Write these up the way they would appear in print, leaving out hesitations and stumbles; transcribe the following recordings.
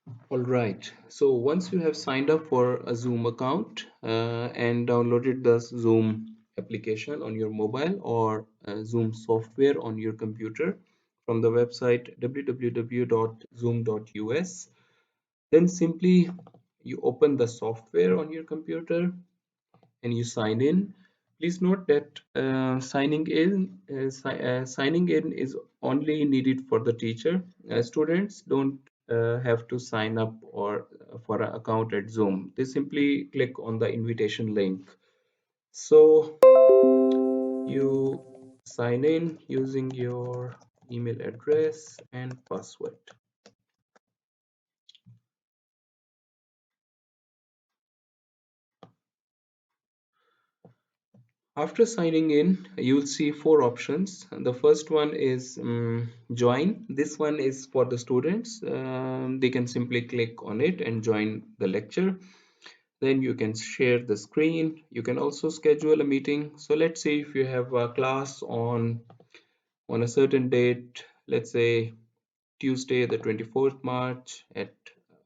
All right. So once you have signed up for a Zoom account and downloaded the Zoom application on your mobile or Zoom software on your computer from the website www.zoom.us, then simply you open the software on your computer and you sign in. Please note that signing in is only needed for the teacher. Students don't have to sign up or for an account at Zoom. They simply click on the invitation link. So you sign in using your email address and password. After signing in, you'll see four options. The first one is join. This one is for the students. They can simply click on it and join the lecture. Then you can share the screen. You can also schedule a meeting. So let's say if you have a class on a certain date, let's say Tuesday, the 24th March at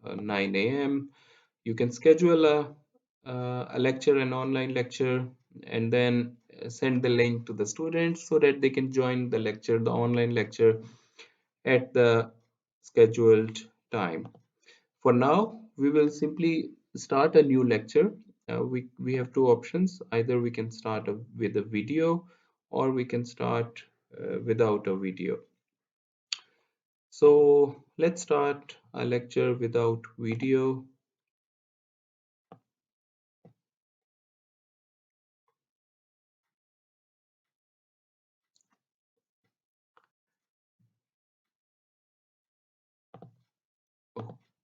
9 a.m. You can schedule a lecture, an online lecture, and then send the link to the students so that they can join the lecture, the online lecture, at the scheduled time. For now, we will simply start a new lecture. We have two options. Either we can start with a video or we can start without a video. So let's start a lecture without video.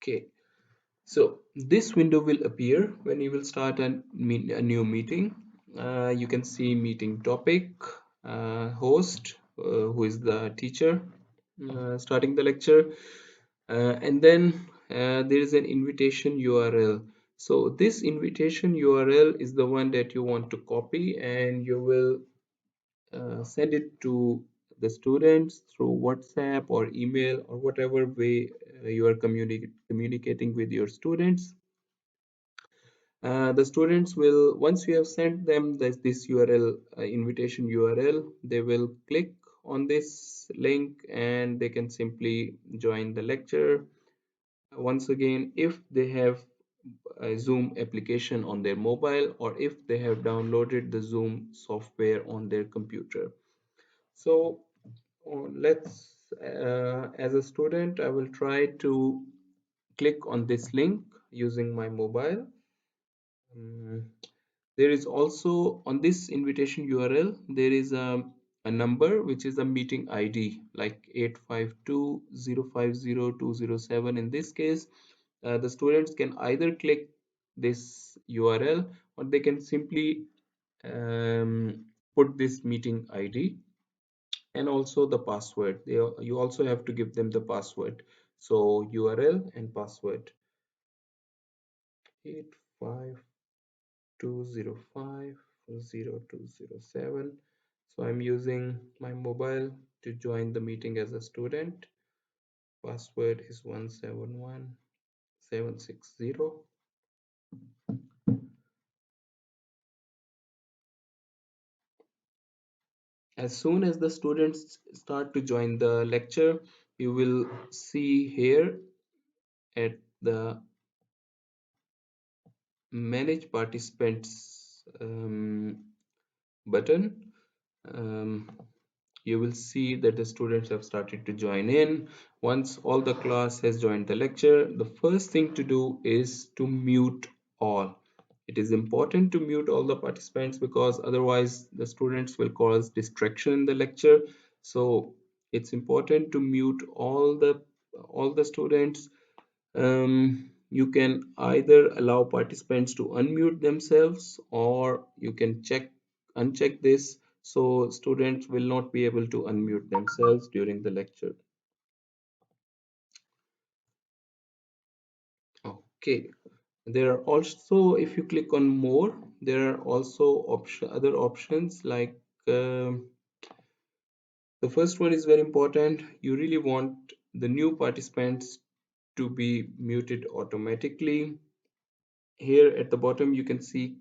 Okay, so this window will appear when you will start a new meeting. You can see meeting topic, host, who is the teacher starting the lecture, and then there is an invitation URL. So this invitation URL is the one that you want to copy and you will send it to the students through WhatsApp or email or whatever way you are communicating with your students. The students will, once you have sent them this URL, invitation URL, they will click on this link and they can simply join the lecture. Once again, if they have a Zoom application on their mobile or if they have downloaded the Zoom software on their computer. So let's, as a student, I will try to click on this link using my mobile. Mm, There is also on this invitation URL, there is a number which is a meeting ID like 852050207. In this case, the students can either click this URL or they can simply put this meeting ID and also the password. You also have to give them the password. So URL and password 852050207. So I'm using my mobile to join the meeting as a student. Password is 171760. As soon as the students start to join the lecture, you will see here at the manage participants button, um, you will see that the students have started to join in. Once all the class has joined the lecture, the first thing to do is to mute all. It is important to mute all the participants because otherwise the students will cause distraction in the lecture. So it's important to mute all the students. You can either allow participants to unmute themselves or you can uncheck this so students will not be able to unmute themselves during the lecture. Okay, there are also, if you click on more, there are also other options like the first one is very important. You really want the new participants to be muted automatically. Here at the bottom you can see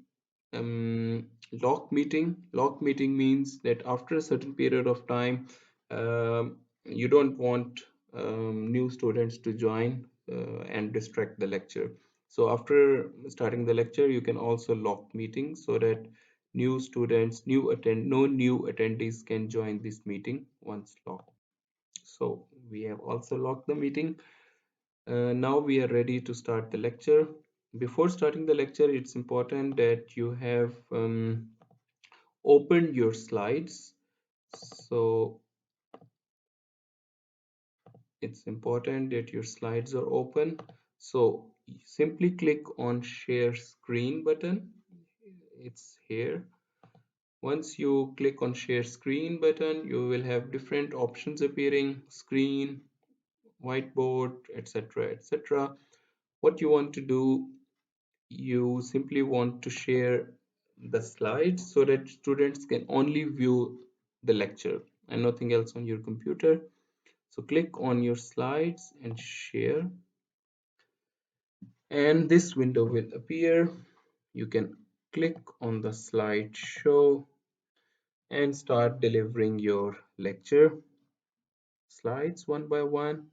lock meeting. Lock meeting means that after a certain period of time, you don't want new students to join and distract the lecture. So after starting the lecture, you can also lock meeting so that new students, no new attendees can join this meeting once locked. So we have also locked the meeting. Now we are ready to start the lecture. Before starting the lecture, it's important that you have opened your slides. So it's important that your slides are open. So simply click on share screen button. It's here. Once you click on share screen button, you will have different options appearing: screen, whiteboard, etc., etc. What you want to do, you simply want to share the slides so that students can only view the lecture and nothing else on your computer. So click on your slides and share, and this window will appear. You can click on the slideshow and start delivering your lecture slides one by one.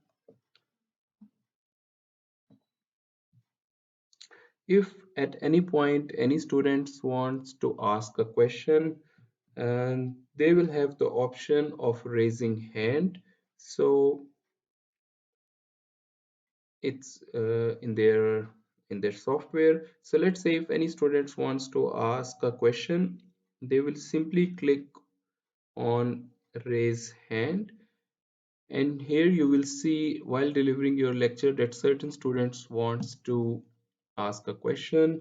If at any point any students wants to ask a question, and they will have the option of raising hand. So it's in their software. So let's say if any students wants to ask a question, they will simply click on raise hand, and here you will see while delivering your lecture that certain students wants to ask a question.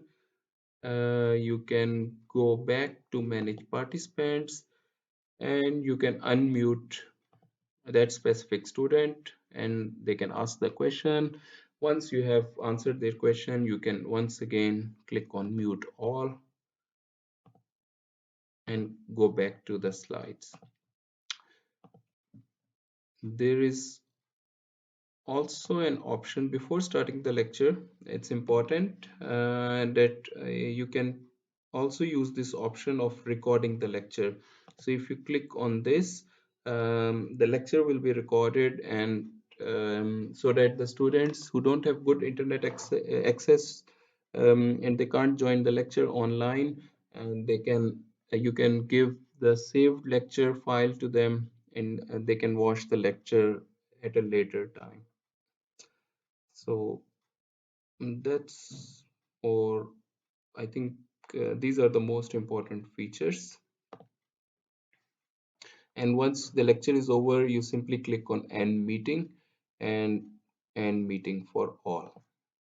You can go back to manage participants and you can unmute that specific student and they can ask the question. Once you have answered their question, you can once again click on mute all and go back to the slides. There is also an option before starting the lecture. It's important that you can also use this option of recording the lecture. So if you click on this, the lecture will be recorded, and so that the students who don't have good internet access and they can't join the lecture online, and they can you can give the saved lecture file to them, and they can watch the lecture at a later time. So that's or I think these are the most important features. And once the lecture is over, you simply click on end meeting and end meeting for all.